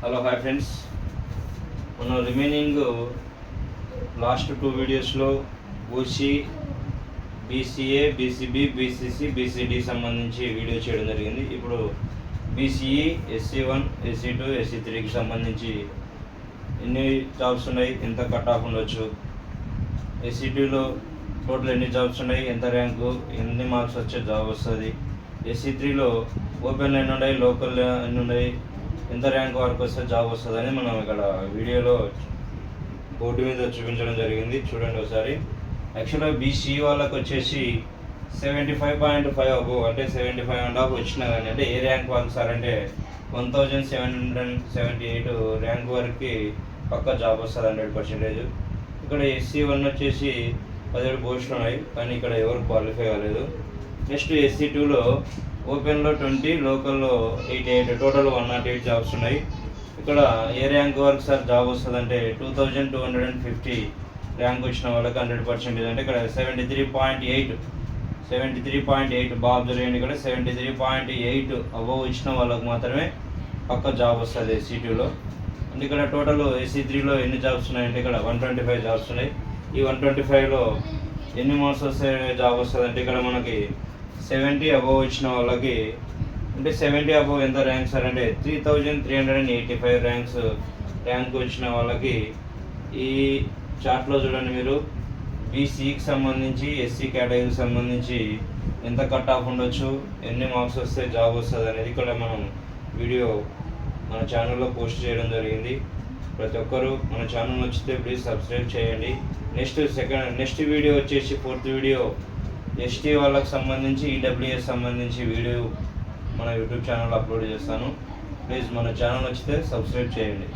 Hello hi friends, మనం remaining last 2 వీడియోస్లో OC, BCA, BCB, BCC, BCD సంబంధించి video చేయడం జరిగింది. ఇప్పుడు బీసీఈ, ఎస్సీ1, ఎస్సీ2, ఎస్సీ3కి సంబంధించి ఎన్ని జాబ్స్ ఉన్నాయి, ఎంత కట్ ఆఫ్ ఉండొచ్చు, ఎస్సీ2లో టోటల్ ఎన్ని జాబ్స్ ఉన్నాయి, ఎంత ర్యాంకు, ఎన్ని మార్క్స్ వచ్చే జాబ్ వస్తుంది, ఎస్సీ3లో ఓపెన్ ఎన్ని ఉన్నాయి, లోకల్ ఎన్ని ఉన్నాయి, ఎంత ర్యాంక్ వరకు వస్తే జాబ్ వస్తుందని మనం ఇక్కడ వీడియోలో బోర్డు మీద చూపించడం జరిగింది. చూడండి ఒకసారి. యాక్చువల్గా బీసీ వాళ్ళకి వచ్చేసి 75.5 అబోవ్ అంటే 75.5 వచ్చినా కానీ, అంటే ఏ ర్యాంక్ వాళ్ళు సార్ అంటే 1778 ర్యాంక్ వరకు పక్కా జాబ్ వస్తుంది 100%. ఇక్కడ ఎస్సీ1 వచ్చేసి 17 పోస్టులు ఉన్నాయి, కానీ ఇక్కడ ఎవరు క్వాలిఫై అవ్వలేదు. నెక్స్ట్ ఎస్సీ2లో ఓపెన్లో 20, లోకల్లో 88, టోటల్ 108 జాబ్స్ ఉన్నాయి. ఇక్కడ ఏ ర్యాంక్ వరకు సార్ జాబ్ వస్తుందంటే 2250 ర్యాంక్ వచ్చిన వాళ్ళకి 100%. అంటే ఇక్కడ 73.8 బాబు జరిగింది. ఇక్కడ 73.8 అబోవ్ ఇచ్చిన వాళ్ళకి మాత్రమే పక్క జాబ్ వస్తుంది ఎస్సీ2లో. అంటే ఇక్కడ టోటల్ ఎస్సీ3లో ఎన్ని జాబ్స్ ఉన్నాయంటే ఇక్కడ 125 జాబ్స్ ఉన్నాయి. ఈ 125లో ఎన్ని మార్క్స్ వస్తే జాబ్ వస్తుంది అంటే ఇక్కడ మనకి 70 అబోవ్ ఇచ్చిన వాళ్ళకి, అంటే 70 అబోవ్ ఎంత ర్యాంక్ సార్ అంటే 3385 ర్యాంక్ వచ్చిన వాళ్ళకి ఈ చార్ట్లో చూడండి మీరు. బీసీకి సంబంధించి, ఎస్సీ కేటగిరీకి సంబంధించి ఎంత కట్ ఆఫ్ ఉండొచ్చు, ఎన్ని మార్క్స్ వస్తే జాబ్ వస్తుంది అనేది ఇక్కడ మనం వీడియో మన ఛానల్లో పోస్ట్ చేయడం జరిగింది. ప్రతి ఒక్కరూ మన ఛానల్ నచ్చితే ప్లీజ్ సబ్స్క్రైబ్ చేయండి. నెక్స్ట్ వీడియో వచ్చేసి 4th వీడియో ఎస్టీ వాళ్ళకి సంబంధించి, ఈడబ్ల్యూఎస్ సంబంధించి వీడియో మన యూట్యూబ్ ఛానల్ అప్లోడ్ చేస్తాను. ప్లీజ్ మన ఛానల్ నచ్చితే సబ్స్క్రైబ్ చేయండి.